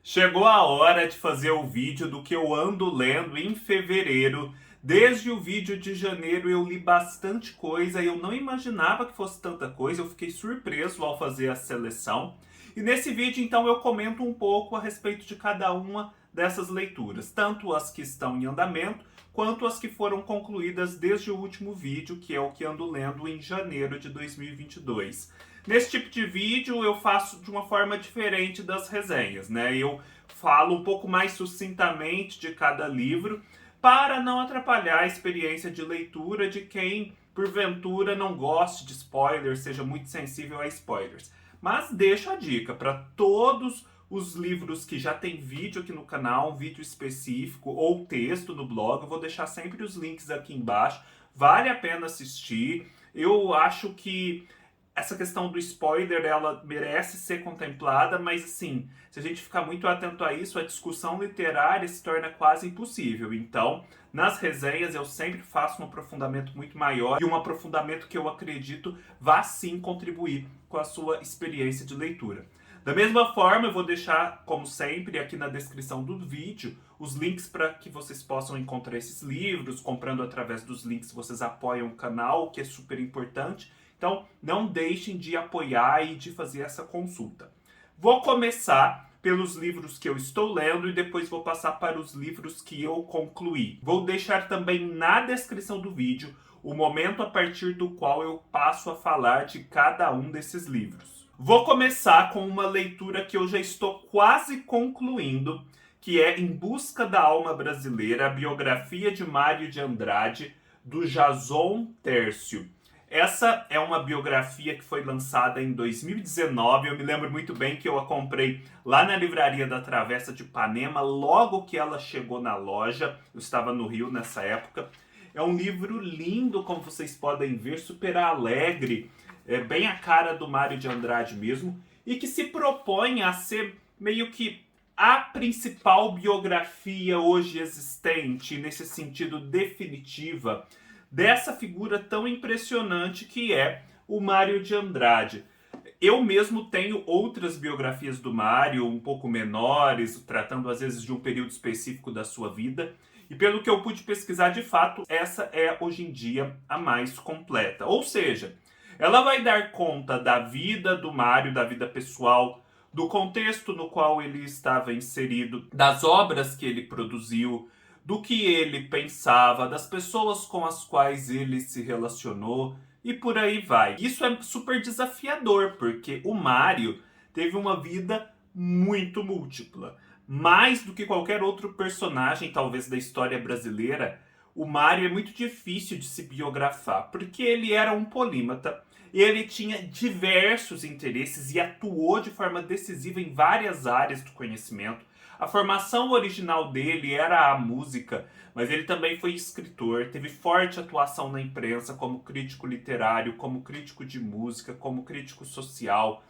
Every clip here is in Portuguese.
Chegou a hora de fazer o vídeo do que eu ando lendo em fevereiro. Desde o vídeo de janeiro eu li bastante coisa e eu não imaginava que fosse tanta coisa. Eu fiquei surpreso ao fazer a seleção. E nesse vídeo, então, eu comento um pouco a respeito de cada uma dessas leituras, tanto as que estão em andamento, quanto as que foram concluídas desde o último vídeo, que é o que ando lendo em janeiro de 2022. Nesse tipo de vídeo eu faço de uma forma diferente das resenhas, né? Eu falo um pouco mais sucintamente de cada livro para não atrapalhar a experiência de leitura de quem, porventura, não goste de spoilers, seja muito sensível a spoilers. Mas deixo a dica para todos os livros que já tem vídeo aqui no canal, um vídeo específico ou texto no blog. Eu vou deixar sempre os links aqui embaixo. Vale a pena assistir. Eu acho que essa questão do spoiler, ela merece ser contemplada, mas assim, se a gente ficar muito atento a isso, a discussão literária se torna quase impossível. Então, nas resenhas eu sempre faço um aprofundamento muito maior e um aprofundamento que eu acredito vá sim contribuir com a sua experiência de leitura. Da mesma forma, eu vou deixar, como sempre, aqui na descrição do vídeo, os links para que vocês possam encontrar esses livros. Comprando através dos links, vocês apoiam o canal, o que é super importante. Então, não deixem de apoiar e de fazer essa consulta. Vou começar pelos livros que eu estou lendo e depois vou passar para os livros que eu concluí. Vou deixar também na descrição do vídeo o momento a partir do qual eu passo a falar de cada um desses livros. Vou começar com uma leitura que eu já estou quase concluindo, que é Em Busca da Alma Brasileira, a biografia de Mário de Andrade, do Jason Tércio. Essa é uma biografia que foi lançada em 2019. Eu me lembro muito bem que eu a comprei lá na livraria da Travessa de Ipanema, logo que ela chegou na loja. Eu estava no Rio nessa época. É um livro lindo, como vocês podem ver, super alegre, é bem a cara do Mário de Andrade mesmo, e que se propõe a ser meio que a principal biografia hoje existente, nesse sentido definitiva, dessa figura tão impressionante que é o Mário de Andrade. Eu mesmo tenho outras biografias do Mário, um pouco menores, tratando às vezes de um período específico da sua vida. E pelo que eu pude pesquisar, de fato, essa é hoje em dia a mais completa. Ou seja, ela vai dar conta da vida do Mário, da vida pessoal, do contexto no qual ele estava inserido, das obras que ele produziu, do que ele pensava, das pessoas com as quais ele se relacionou e por aí vai. Isso é super desafiador, porque o Mário teve uma vida muito múltipla. Mais do que qualquer outro personagem, talvez, da história brasileira, o Mário é muito difícil de se biografar, porque ele era um polímata, ele tinha diversos interesses e atuou de forma decisiva em várias áreas do conhecimento. A formação original dele era a música, mas ele também foi escritor, teve forte atuação na imprensa como crítico literário, como crítico de música, como crítico social.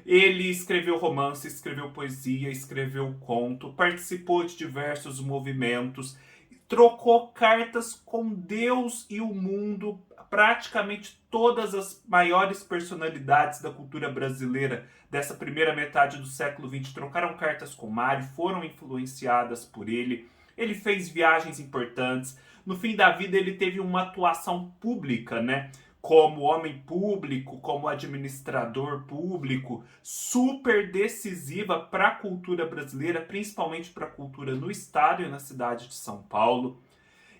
Ele escreveu romance, escreveu poesia, escreveu conto, participou de diversos movimentos, trocou cartas com Deus e o mundo. Praticamente todas as maiores personalidades da cultura brasileira dessa primeira metade do século XX trocaram cartas com Mário, foram influenciadas por ele. Ele fez viagens importantes. No fim da vida ele teve uma atuação pública, né? Como homem público, como administrador público, super decisiva para a cultura brasileira, principalmente para a cultura no estado e na cidade de São Paulo.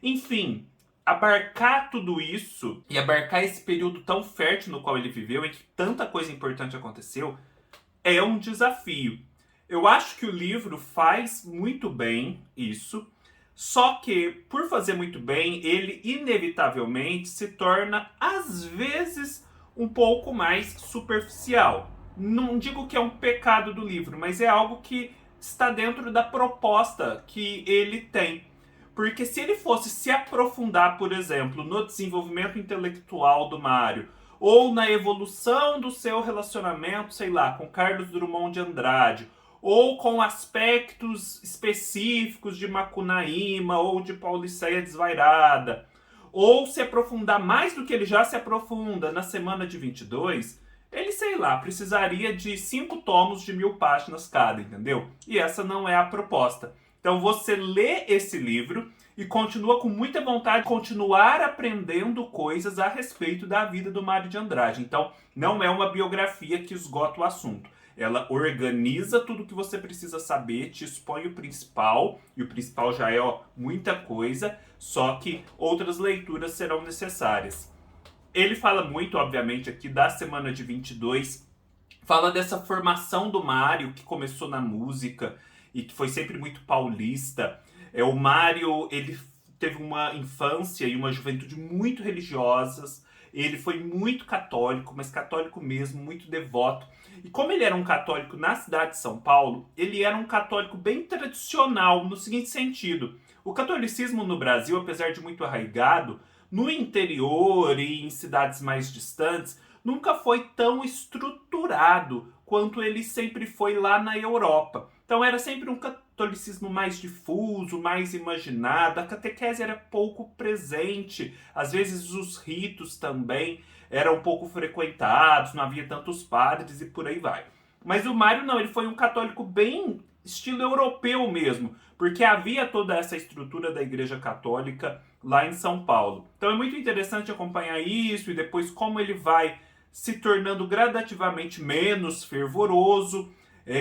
Enfim, abarcar tudo isso e abarcar esse período tão fértil no qual ele viveu, em que tanta coisa importante aconteceu, é um desafio. Eu acho que o livro faz muito bem isso, só que, por fazer muito bem, ele inevitavelmente se torna, às vezes, um pouco mais superficial. Não digo que é um pecado do livro, mas é algo que está dentro da proposta que ele tem. Porque se ele fosse se aprofundar, por exemplo, no desenvolvimento intelectual do Mário, ou na evolução do seu relacionamento, sei lá, com Carlos Drummond de Andrade, ou com aspectos específicos de Macunaíma ou de Pauliceia Desvairada, ou se aprofundar mais do que ele já se aprofunda na Semana de 22, ele, sei lá, precisaria de 5 tomos de 1000 páginas cada, entendeu? E essa não é a proposta. Então você lê esse livro e continua com muita vontade de continuar aprendendo coisas a respeito da vida do Mário de Andrade. Então não é uma biografia que esgota o assunto. Ela organiza tudo o que você precisa saber, te expõe o principal, e o principal já é muita coisa, só que outras leituras serão necessárias. Ele fala muito, obviamente, aqui da semana de 22, fala dessa formação do Mário, que começou na música e que foi sempre muito paulista. O Mário, ele teve uma infância e uma juventude muito religiosas, ele foi muito católico, mas católico mesmo, muito devoto. E como ele era um católico na cidade de São Paulo, ele era um católico bem tradicional, no seguinte sentido. O catolicismo no Brasil, apesar de muito arraigado, no interior e em cidades mais distantes, nunca foi tão estruturado quanto ele sempre foi lá na Europa. Então era sempre um catolicismo mais difuso, mais imaginado, a catequese era pouco presente, às vezes os ritos também eram pouco frequentados, não havia tantos padres e por aí vai. Mas o Mário não, ele foi um católico bem estilo europeu mesmo, porque havia toda essa estrutura da Igreja Católica lá em São Paulo. Então é muito interessante acompanhar isso e depois como ele vai se tornando gradativamente menos fervoroso,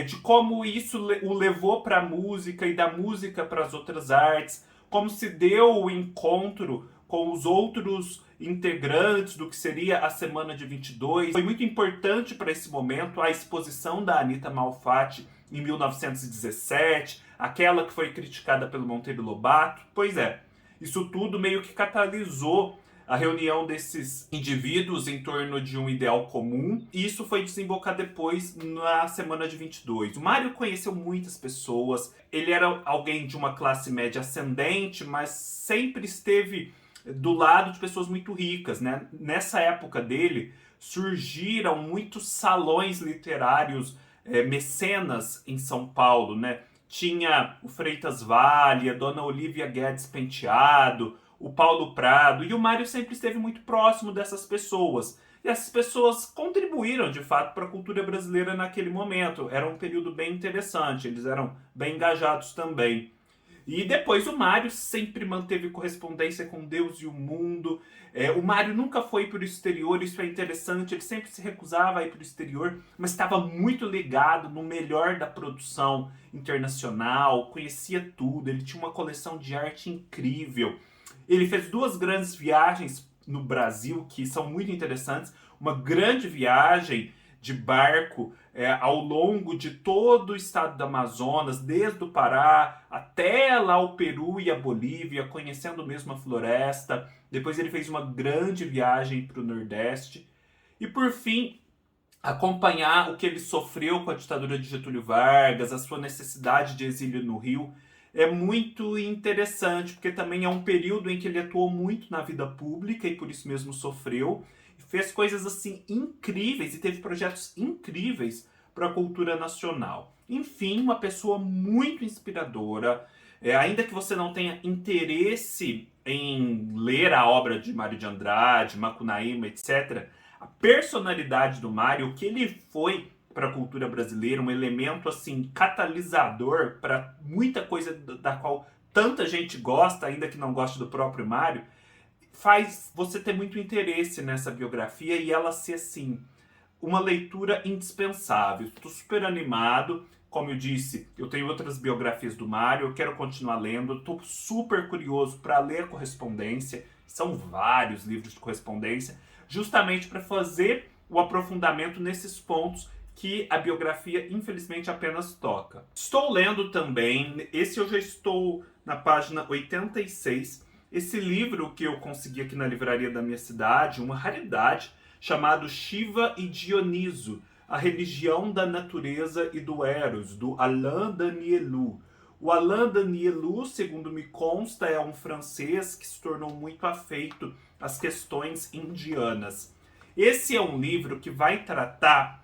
de como isso o levou para a música e da música para as outras artes, como se deu o encontro com os outros integrantes do que seria a Semana de 22. Foi muito importante para esse momento a exposição da Anita Malfatti em 1917, aquela que foi criticada pelo Monteiro Lobato. Pois é, isso tudo meio que catalisou a reunião desses indivíduos em torno de um ideal comum, e isso foi desembocar depois na semana de 22. O Mário conheceu muitas pessoas, ele era alguém de uma classe média ascendente, mas sempre esteve do lado de pessoas muito ricas, né? Nessa época dele, surgiram muitos salões literários mecenas em São Paulo, né? Tinha o Freitas Vale, a Dona Olívia Guedes Penteado, o Paulo Prado, e o Mário sempre esteve muito próximo dessas pessoas. E essas pessoas contribuíram, de fato, para a cultura brasileira naquele momento. Era um período bem interessante, eles eram bem engajados também. E depois o Mário sempre manteve correspondência com Deus e o mundo. O Mário nunca foi para o exterior, isso é interessante, ele sempre se recusava a ir para o exterior, mas estava muito ligado no melhor da produção internacional, conhecia tudo, ele tinha uma coleção de arte incrível. Ele fez 2 grandes viagens no Brasil que são muito interessantes. Uma grande viagem de barco ao longo de todo o estado do Amazonas, desde o Pará até lá o Peru e a Bolívia, conhecendo mesmo a floresta. Depois ele fez uma grande viagem para o Nordeste. E por fim, acompanhar o que ele sofreu com a ditadura de Getúlio Vargas, a sua necessidade de exílio no Rio, é muito interessante, porque também é um período em que ele atuou muito na vida pública e por isso mesmo sofreu. Fez coisas assim incríveis e teve projetos incríveis para a cultura nacional. Enfim, uma pessoa muito inspiradora. Ainda que você não tenha interesse em ler a obra de Mário de Andrade, Macunaíma, etc., a personalidade do Mário, o que ele foi para a cultura brasileira, um elemento assim catalisador para muita coisa da qual tanta gente gosta, ainda que não goste do próprio Mário, faz você ter muito interesse nessa biografia e ela ser assim uma leitura indispensável. Estou super animado, como eu disse, eu tenho outras biografias do Mário, eu quero continuar lendo, estou super curioso para ler a correspondência, são vários livros de correspondência, justamente para fazer o aprofundamento nesses pontos que a biografia infelizmente apenas toca. Estou lendo também, esse eu já estou na página 86, esse livro que eu consegui aqui na livraria da minha cidade, uma raridade, chamado Shiva e Dioniso, a religião da natureza e do Eros, do Alain Danielou. O Alain Danielou, segundo me consta, é um francês que se tornou muito afeito às questões indianas. Esse é um livro que vai tratar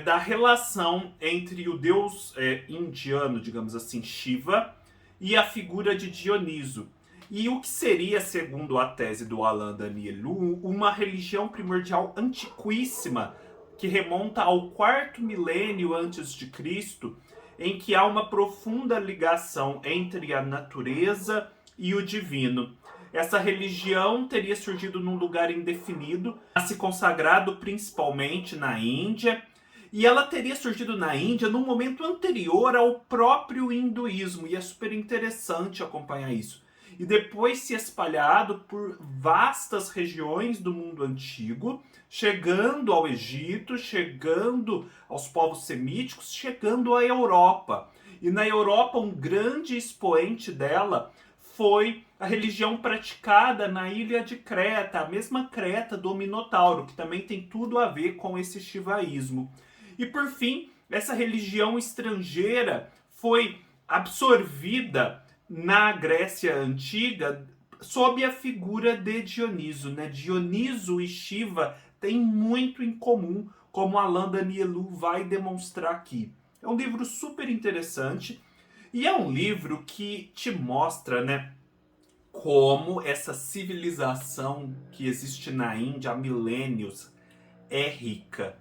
da relação entre o deus indiano, digamos assim, Shiva, e a figura de Dioniso. E o que seria, segundo a tese do Alain Danielou, uma religião primordial antiquíssima que remonta ao 4º milênio antes de Cristo, em que há uma profunda ligação entre a natureza e o divino. Essa religião teria surgido num lugar indefinido, se consagrado principalmente na Índia, e ela teria surgido na Índia num momento anterior ao próprio hinduísmo, e é super interessante acompanhar isso. E depois se espalhado por vastas regiões do mundo antigo, chegando ao Egito, chegando aos povos semíticos, chegando à Europa. E na Europa, um grande expoente dela foi a religião praticada na ilha de Creta, a mesma Creta do Minotauro, que também tem tudo a ver com esse shivaísmo. E por fim, essa religião estrangeira foi absorvida na Grécia Antiga sob a figura de Dioniso, né? Dioniso e Shiva têm muito em comum, como Alain Danielou vai demonstrar aqui. É um livro super interessante e é um livro que te mostra, né, como essa civilização que existe na Índia há milênios é rica.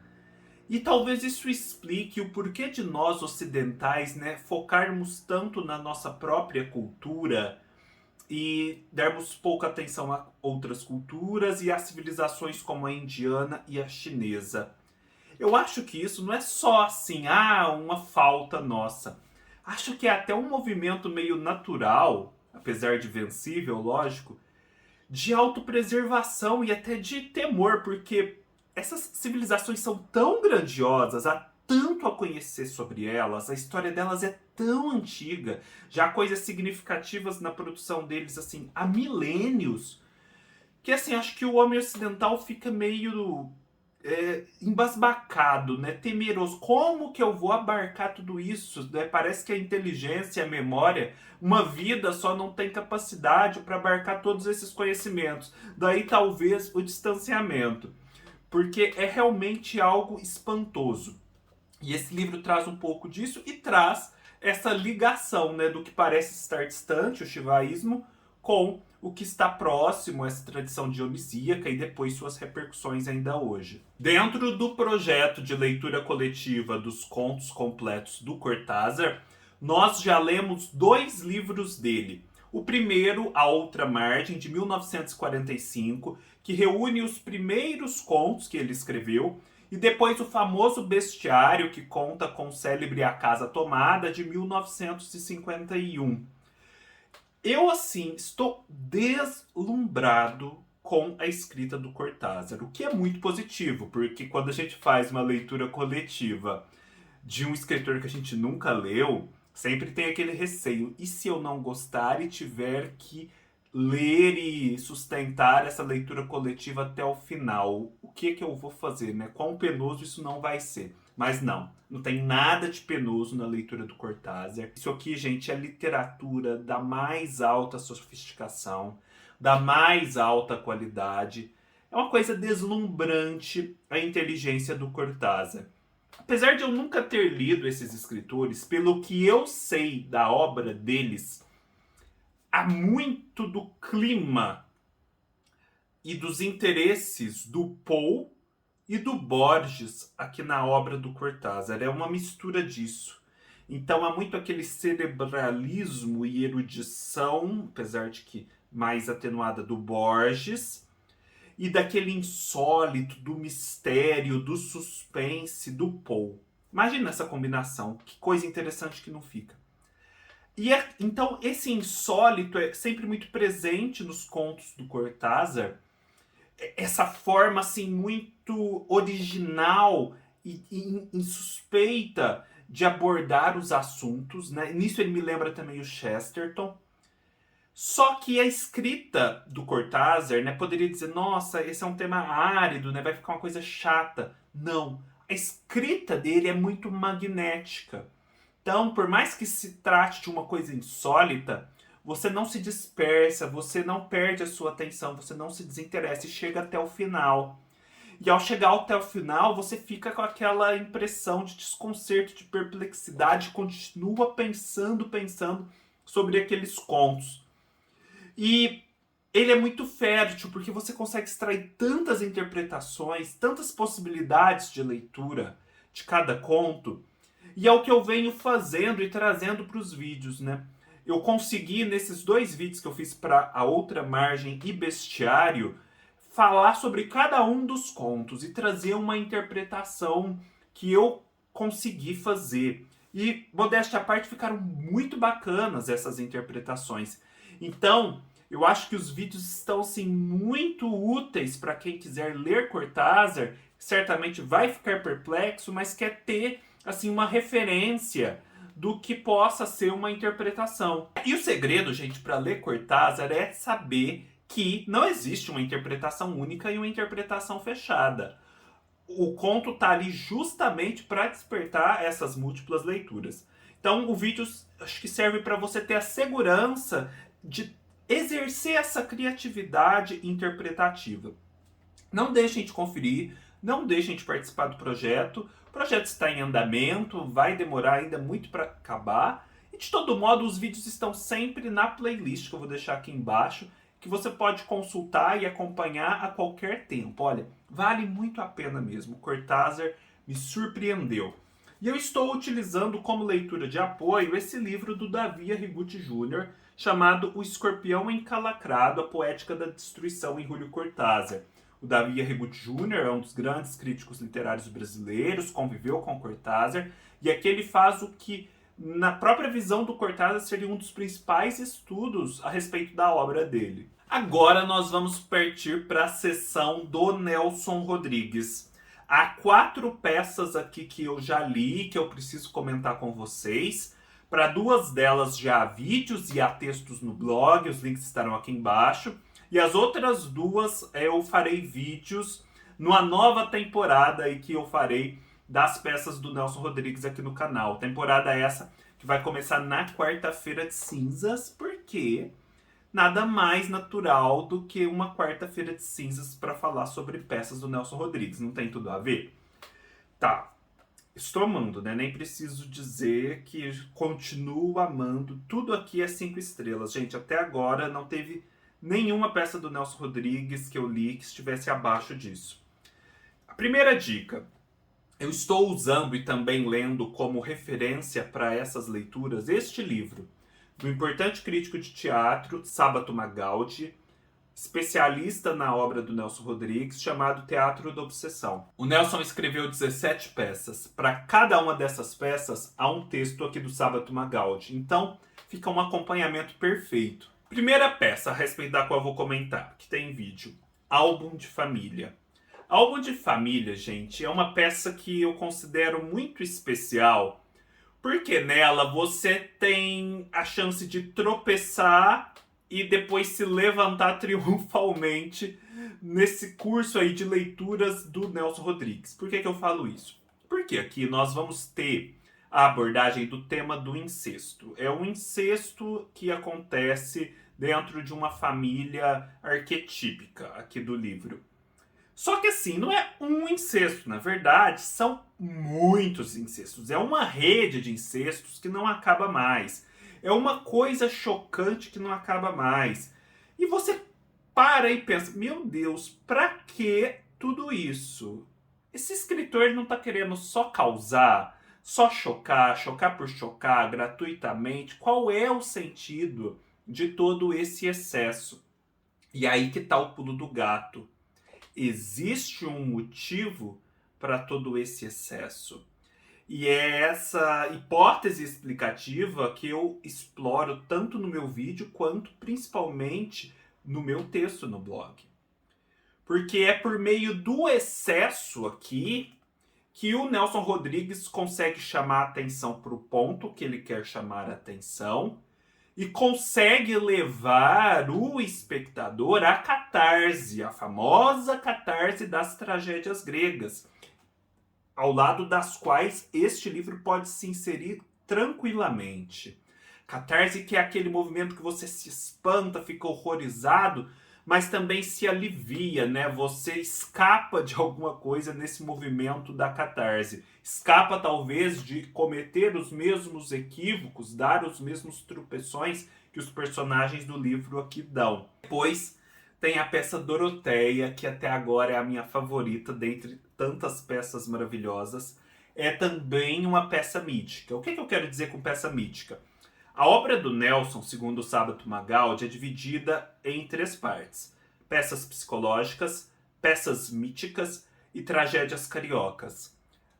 E talvez isso explique o porquê de nós ocidentais, né, focarmos tanto na nossa própria cultura e darmos pouca atenção a outras culturas e a civilizações como a indiana e a chinesa. Eu acho que isso não é só assim, uma falta nossa. Acho que é até um movimento meio natural, apesar de vencível, lógico, de autopreservação e até de temor, porque essas civilizações são tão grandiosas, há tanto a conhecer sobre elas, a história delas é tão antiga, já há coisas significativas na produção deles assim há milênios, que assim, acho que o homem ocidental fica meio embasbacado, né? Temeroso. Como que eu vou abarcar tudo isso? Né? Parece que a inteligência, a memória, uma vida só não tem capacidade para abarcar todos esses conhecimentos. Daí talvez o distanciamento, porque é realmente algo espantoso. E esse livro traz um pouco disso e traz essa ligação, né, do que parece estar distante, o shivaísmo, com o que está próximo, essa tradição dionisíaca e depois suas repercussões ainda hoje. Dentro do projeto de leitura coletiva dos contos completos do Cortázar, nós já lemos 2 livros dele. O primeiro, A Outra Margem, de 1945, que reúne os primeiros contos que ele escreveu, e depois o famoso Bestiário, que conta com o célebre A Casa Tomada, de 1951. Eu, assim, estou deslumbrado com a escrita do Cortázar, o que é muito positivo, porque quando a gente faz uma leitura coletiva de um escritor que a gente nunca leu, sempre tem aquele receio. E se eu não gostar e tiver que ler e sustentar essa leitura coletiva até o final? O que que eu vou fazer, né? Quão penoso isso não vai ser? Mas não tem nada de penoso na leitura do Cortázar. Isso aqui, gente, é literatura da mais alta sofisticação, da mais alta qualidade. É uma coisa deslumbrante a inteligência do Cortázar. Apesar de eu nunca ter lido esses escritores, pelo que eu sei da obra deles, há muito do clima e dos interesses do Poe e do Borges aqui na obra do Cortázar. É uma mistura disso. Então há muito aquele cerebralismo e erudição, apesar de que mais atenuada, do Borges, e daquele insólito, do mistério, do suspense do Poe. Imagina essa combinação, que coisa interessante que não fica. Então esse insólito é sempre muito presente nos contos do Cortázar, essa forma assim muito original e insuspeita de abordar os assuntos, né? Nisso ele me lembra também o Chesterton. Só que a escrita do Cortázar, né, poderia dizer, nossa, esse é um tema árido, né, vai ficar uma coisa chata. Não, a escrita dele é muito magnética. Então, por mais que se trate de uma coisa insólita, você não se dispersa, você não perde a sua atenção, você não se desinteressa e chega até o final. E ao chegar até o final, você fica com aquela impressão de desconcerto, de perplexidade, continua pensando sobre aqueles contos. E ele é muito fértil, porque você consegue extrair tantas interpretações, tantas possibilidades de leitura de cada conto. E é o que eu venho fazendo e trazendo para os vídeos, né? Eu consegui, nesses 2 vídeos que eu fiz para A Outra Margem e Bestiário, falar sobre cada um dos contos e trazer uma interpretação que eu consegui fazer. E, modéstia à parte, ficaram muito bacanas essas interpretações. Então, eu acho que os vídeos estão assim, muito úteis para quem quiser ler Cortázar, certamente vai ficar perplexo, mas quer ter assim, uma referência do que possa ser uma interpretação. E o segredo, gente, para ler Cortázar é saber que não existe uma interpretação única e uma interpretação fechada. O conto está ali justamente para despertar essas múltiplas leituras. Então, o vídeo acho que serve para você ter a segurança de exercer essa criatividade interpretativa. Não deixem de conferir, não deixem de participar do projeto. O projeto está em andamento, vai demorar ainda muito para acabar. E de todo modo, os vídeos estão sempre na playlist que eu vou deixar aqui embaixo, que você pode consultar e acompanhar a qualquer tempo. Olha, vale muito a pena mesmo. Cortázar me surpreendeu. E eu estou utilizando como leitura de apoio esse livro do Davi Arrigucci Jr., chamado O Escorpião Encalacrado, a Poética da Destruição, em Júlio Cortázar. O Davi Arrigucci Jr. é um dos grandes críticos literários brasileiros, conviveu com Cortázar, e aqui ele faz o que, na própria visão do Cortázar, seria um dos principais estudos a respeito da obra dele. Agora nós vamos partir para a sessão do Nelson Rodrigues. Há 4 peças aqui que eu já li, que eu preciso comentar com vocês. Para 2 delas já há vídeos e há textos no blog, os links estarão aqui embaixo. E as outras 2 eu farei vídeos numa nova temporada aí que eu farei das peças do Nelson Rodrigues aqui no canal. Temporada essa que vai começar na quarta-feira de cinzas, porque nada mais natural do que uma quarta-feira de cinzas para falar sobre peças do Nelson Rodrigues. Não tem tudo a ver? Tá. Estou amando, né? Nem preciso dizer que continuo amando. Tudo aqui é 5 estrelas. Gente, até agora não teve nenhuma peça do Nelson Rodrigues que eu li que estivesse abaixo disso. A primeira dica. Eu estou usando e também lendo como referência para essas leituras este livro, do importante crítico de teatro, Sábato Magaldi, especialista na obra do Nelson Rodrigues, chamado Teatro da Obsessão. O Nelson escreveu 17 peças. Para cada uma dessas peças, há um texto aqui do Sábato Magaldi. Então, fica um acompanhamento perfeito. Primeira peça a respeito da qual eu vou comentar, que tem vídeo. Álbum de Família. Álbum de Família, gente, é uma peça que eu considero muito especial, porque nela você tem a chance de tropeçar e depois se levantar triunfalmente nesse curso aí de leituras do Nelson Rodrigues. Por que eu falo isso? Porque aqui nós vamos ter a abordagem do tema do incesto. É um incesto que acontece dentro de uma família arquetípica aqui do livro. Só que assim, não é um incesto, na verdade, são muitos incestos. É uma rede de incestos que não acaba mais. É uma coisa chocante que não acaba mais. E você para e pensa, meu Deus, pra que tudo isso? Esse escritor não está querendo só causar, só chocar, chocar por chocar, gratuitamente. Qual é o sentido de todo esse excesso? E aí que está o pulo do gato. Existe um motivo para todo esse excesso. E é essa hipótese explicativa que eu exploro tanto no meu vídeo quanto principalmente no meu texto no blog. Porque é por meio do excesso aqui que o Nelson Rodrigues consegue chamar a atenção para o ponto que ele quer chamar a atenção e consegue levar o espectador à catarse, a famosa catarse das tragédias gregas, ao lado das quais este livro pode se inserir tranquilamente. Catarse, que é aquele movimento que você se espanta, fica horrorizado, mas também se alivia, né? Você escapa de alguma coisa nesse movimento da catarse. Escapa, talvez, de cometer os mesmos equívocos, dar os mesmos tropeções que os personagens do livro aqui dão. Depois, tem a peça Doroteia, que até agora é a minha favorita dentre tantas peças maravilhosas. É também uma peça mítica. O que eu quero dizer com peça mítica? A obra do Nelson, segundo o Sábato Magaldi, é dividida em 3 partes: peças psicológicas, peças míticas e tragédias cariocas.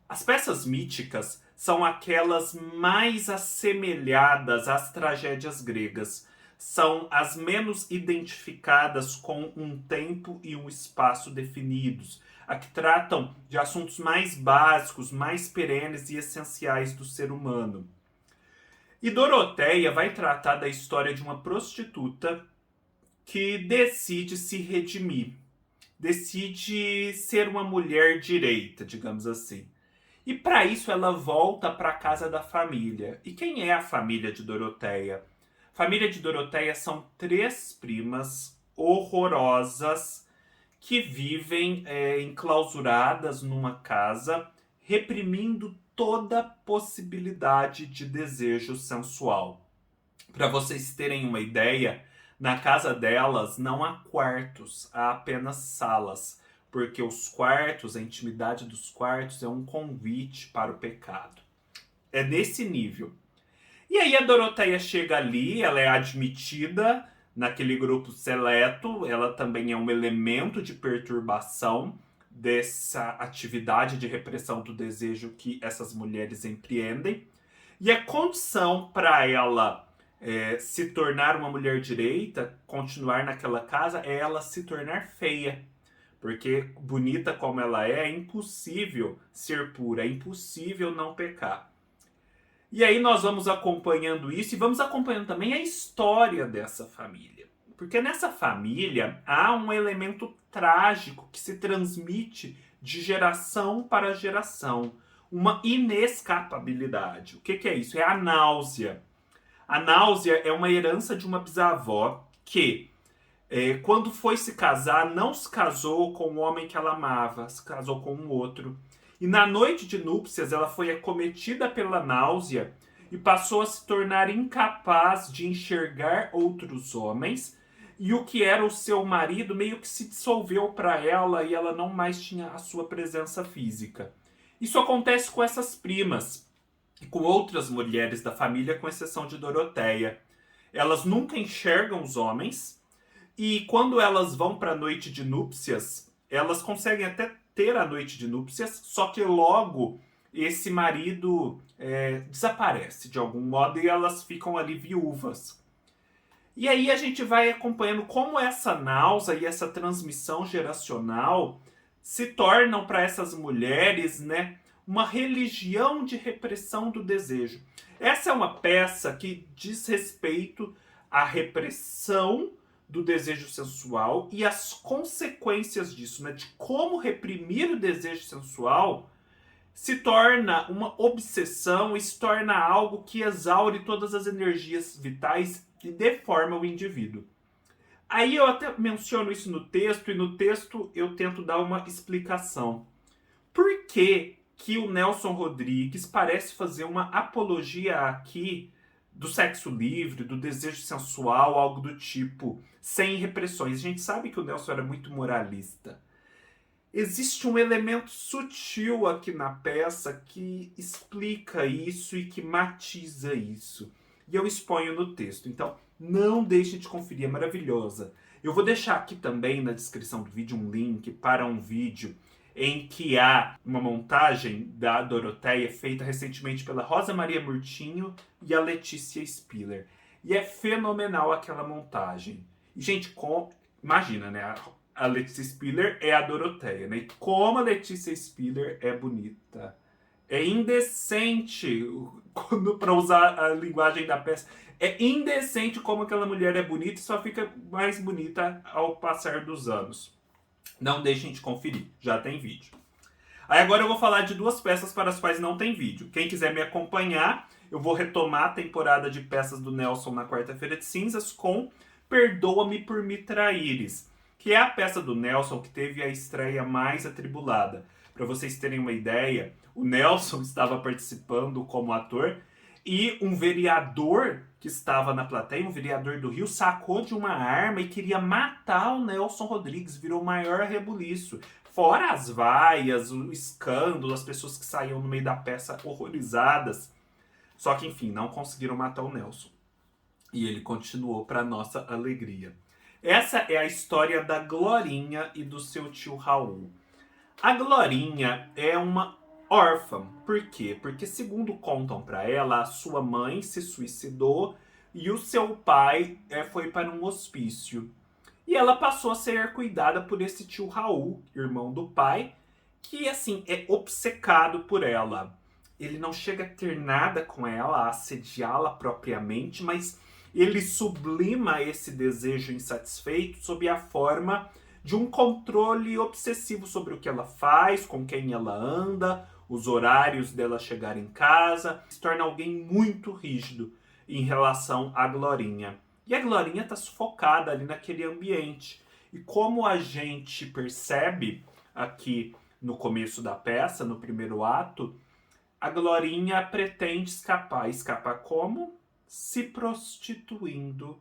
As peças míticas são aquelas mais assemelhadas às tragédias gregas. São as menos identificadas com um tempo e um espaço definidos, a que tratam de assuntos mais básicos, mais perenes e essenciais do ser humano. E Doroteia vai tratar da história de uma prostituta que decide se redimir, decide ser uma mulher direita, digamos assim. E para isso ela volta para a casa da família. E quem é a família de Doroteia? A família de Doroteia são 3 primas horrorosas que vivem enclausuradas numa casa, reprimindo toda possibilidade de desejo sensual. Para vocês terem uma ideia, na casa delas não há quartos, há apenas salas, porque os quartos, a intimidade dos quartos é um convite para o pecado. É nesse nível. E aí a Doroteia chega ali, ela é admitida naquele grupo seleto, ela também é um elemento de perturbação dessa atividade de repressão do desejo que essas mulheres empreendem. E a condição para ela se tornar uma mulher direita, continuar naquela casa, é ela se tornar feia. Porque bonita como ela é impossível ser pura, é impossível não pecar. E aí nós vamos acompanhando isso e vamos acompanhando também a história dessa família. Porque nessa família há um elemento trágico que se transmite de geração para geração. Uma inescapabilidade. O que é isso? É a náusea. A náusea é uma herança de uma bisavó que, quando foi se casar, não se casou com o homem que ela amava, se casou com um outro. E na noite de núpcias, ela foi acometida pela náusea e passou a se tornar incapaz de enxergar outros homens. E o que era o seu marido meio que se dissolveu para ela e ela não mais tinha a sua presença física. Isso acontece com essas primas e com outras mulheres da família, com exceção de Doroteia. Elas nunca enxergam os homens e quando elas vão para a noite de núpcias, elas conseguem até ter a noite de núpcias, só que logo esse marido desaparece de algum modo e elas ficam ali viúvas. E aí a gente vai acompanhando como essa náusea e essa transmissão geracional se tornam para essas mulheres, né, uma religião de repressão do desejo. Essa é uma peça que diz respeito à repressão do desejo sensual e as consequências disso, né? De como reprimir o desejo sensual se torna uma obsessão e se torna algo que exaure todas as energias vitais e deforma o indivíduo. Aí eu até menciono isso no texto, e no texto eu tento dar uma explicação. Por que o Nelson Rodrigues parece fazer uma apologia aqui do sexo livre, do desejo sensual, algo do tipo, sem repressões? A gente sabe que o Nelson era muito moralista. Existe um elemento sutil aqui na peça que explica isso e que matiza isso. E eu exponho no texto. Então, não deixe de conferir, é maravilhosa. Eu vou deixar aqui também na descrição do vídeo um link para um vídeo em que há uma montagem da Doroteia feita recentemente pela Rosa Maria Murtinho e a Letícia Spiller. E é fenomenal aquela montagem. E, gente, imagina, né? A Letícia Spiller é a Doroteia, né? E como a Letícia Spiller é bonita. É indecente, para usar a linguagem da peça, é indecente como aquela mulher é bonita e só fica mais bonita ao passar dos anos. Não deixem de conferir, já tem vídeo. Aí agora eu vou falar de 2 peças para as quais não tem vídeo. Quem quiser me acompanhar, eu vou retomar a temporada de peças do Nelson na quarta-feira de cinzas com Perdoa-me por me traíres, que é a peça do Nelson que teve a estreia mais atribulada. Para vocês terem uma ideia, o Nelson estava participando como ator E um vereador que estava na plateia, um vereador do Rio, sacou de uma arma e queria matar o Nelson Rodrigues. Virou o maior rebuliço. Fora as vaias, o escândalo, as pessoas que saíam no meio da peça horrorizadas. Só que, enfim, não conseguiram matar o Nelson. E ele continuou para nossa alegria. Essa é a história da Glorinha e do seu tio Raul. A Glorinha é uma órfã. Por quê? Porque, segundo contam para ela, a sua mãe se suicidou e o seu pai foi para um hospício. E ela passou a ser cuidada por esse tio Raul, irmão do pai, que, assim, é obcecado por ela. Ele não chega a ter nada com ela, a assediá-la propriamente, mas ele sublima esse desejo insatisfeito sob a forma de um controle obsessivo sobre o que ela faz, com quem ela anda, os horários dela chegar em casa. Se torna alguém muito rígido em relação à Glorinha. E a Glorinha está sufocada ali naquele ambiente. E como a gente percebe aqui no começo da peça, no primeiro ato, a Glorinha pretende escapar. Escapar como? Se prostituindo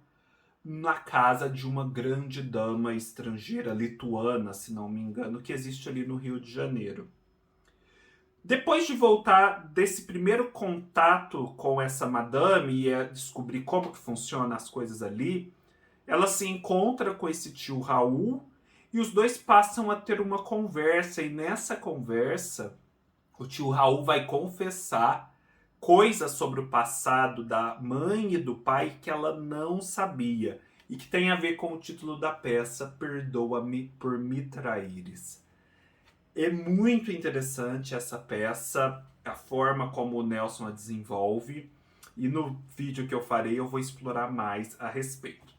na casa de uma grande dama estrangeira, lituana, se não me engano, que existe ali no Rio de Janeiro. Depois de voltar desse primeiro contato com essa madame e descobrir como que funcionam as coisas ali, ela se encontra com esse tio Raul e os dois passam a ter uma conversa. E nessa conversa, o tio Raul vai confessar coisas sobre o passado da mãe e do pai que ela não sabia e que tem a ver com o título da peça, Perdoa-me por me traíres. É muito interessante essa peça, a forma como o Nelson a desenvolve, e no vídeo que eu farei eu vou explorar mais a respeito.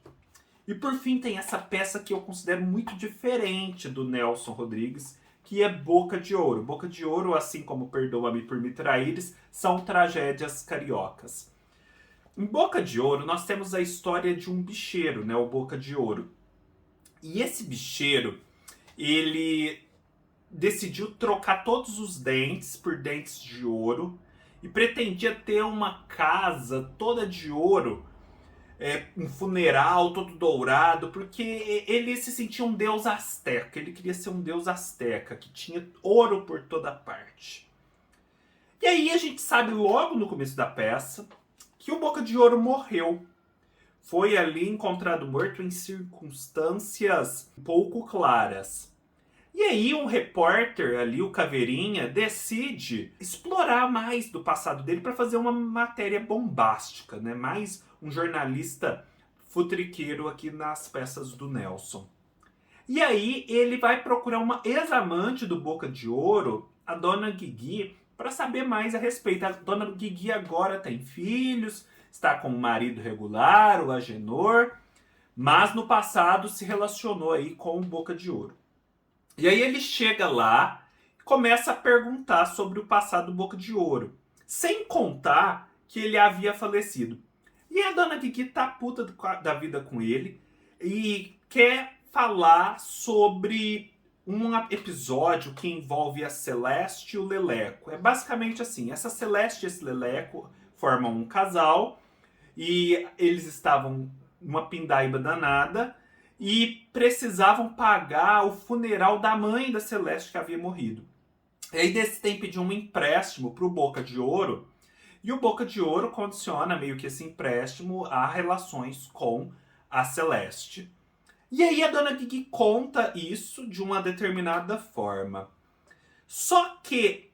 E por fim tem essa peça que eu considero muito diferente do Nelson Rodrigues, que é Boca de Ouro. Boca de Ouro, assim como Perdoa-me por me traíres, são tragédias cariocas. Em Boca de Ouro, nós temos a história de um bicheiro, né, o Boca de Ouro. E esse bicheiro, ele decidiu trocar todos os dentes por dentes de ouro e pretendia ter uma casa toda de ouro, um funeral todo dourado, porque ele se sentia um deus asteca. Ele queria ser um deus asteca, que tinha ouro por toda parte. E aí a gente sabe logo no começo da peça que o Boca de Ouro morreu. Foi ali encontrado morto em circunstâncias pouco claras. E aí um repórter ali, o Caveirinha, decide explorar mais do passado dele para fazer uma matéria bombástica, né? Mais um jornalista futriqueiro aqui nas peças do Nelson. E aí ele vai procurar uma ex-amante do Boca de Ouro, a Dona Guigui, para saber mais a respeito. A Dona Guigui agora tem filhos, está com um marido regular, o Agenor, mas no passado se relacionou aí com o Boca de Ouro. E aí ele chega lá e começa a perguntar sobre o passado do Boca de Ouro, sem contar que ele havia falecido. E a Dona Guigui tá puta da vida com ele e quer falar sobre um episódio que envolve a Celeste e o Leleco. É basicamente assim, essa Celeste e esse Leleco formam um casal e eles estavam numa pindaíba danada e precisavam pagar o funeral da mãe da Celeste que havia morrido. E aí desse tem pedido um empréstimo pro Boca de Ouro, e o Boca de Ouro condiciona meio que esse empréstimo a relações com a Celeste. E aí a Dona Guigui conta isso de uma determinada forma. Só que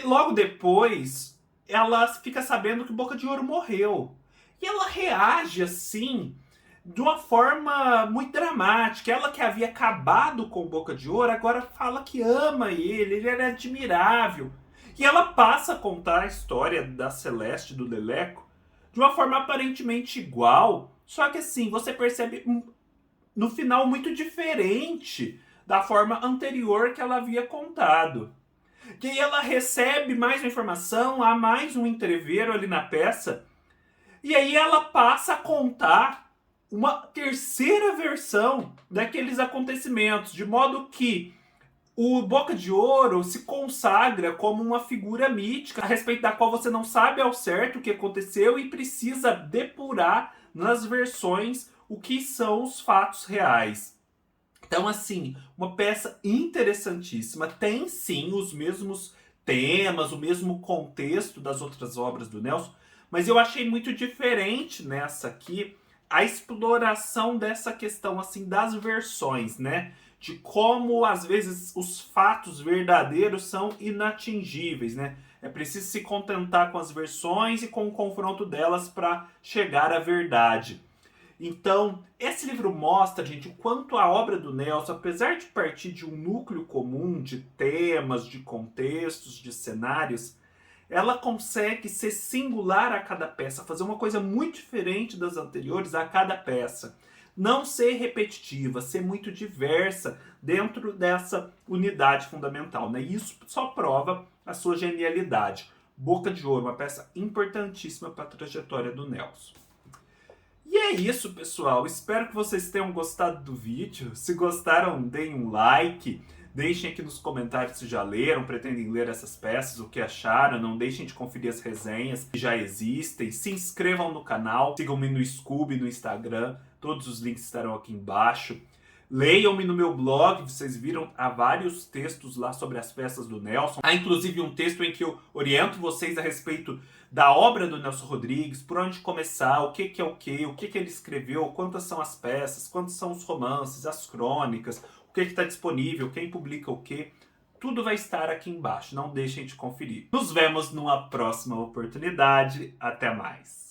logo depois ela fica sabendo que o Boca de Ouro morreu. E ela reage assim de uma forma muito dramática. Ela que havia acabado com o Boca de Ouro, agora fala que ama ele era admirável. E ela passa a contar a história da Celeste e do Leleco de uma forma aparentemente igual, só que assim, você percebe no final muito diferente da forma anterior que ela havia contado. Que aí ela recebe mais uma informação, há mais um entrevero ali na peça, e aí ela passa a contar uma terceira versão daqueles acontecimentos, de modo que O Boca de Ouro se consagra como uma figura mítica a respeito da qual você não sabe ao certo o que aconteceu e precisa depurar nas versões o que são os fatos reais. Então, assim, uma peça interessantíssima. Tem sim os mesmos temas, o mesmo contexto das outras obras do Nelson, mas eu achei muito diferente nessa aqui a exploração dessa questão assim das versões, né? De como às vezes os fatos verdadeiros são inatingíveis, né? É preciso se contentar com as versões e com o confronto delas para chegar à verdade. Então, esse livro mostra, gente, o quanto a obra do Nelson, apesar de partir de um núcleo comum de temas, de contextos, de cenários, ela consegue ser singular a cada peça, fazer uma coisa muito diferente das anteriores a cada peça. Não ser repetitiva, ser muito diversa dentro dessa unidade fundamental, né? Isso só prova a sua genialidade. Boca de Ouro, uma peça importantíssima para a trajetória do Nelson. E é isso, pessoal. Espero que vocês tenham gostado do vídeo. Se gostaram, deem um like. Deixem aqui nos comentários se já leram, pretendem ler essas peças, o que acharam. Não deixem de conferir as resenhas que já existem. Se inscrevam no canal, sigam-me no Scooby, no Instagram. Todos os links estarão aqui embaixo. Leiam-me no meu blog, vocês viram, há vários textos lá sobre as peças do Nelson. Há inclusive um texto em que eu oriento vocês a respeito da obra do Nelson Rodrigues, por onde começar, o que é o que ele escreveu, quantas são as peças, quantos são os romances, as crônicas, o que está disponível, quem publica o que. Tudo vai estar aqui embaixo, não deixem de conferir. Nos vemos numa próxima oportunidade. Até mais.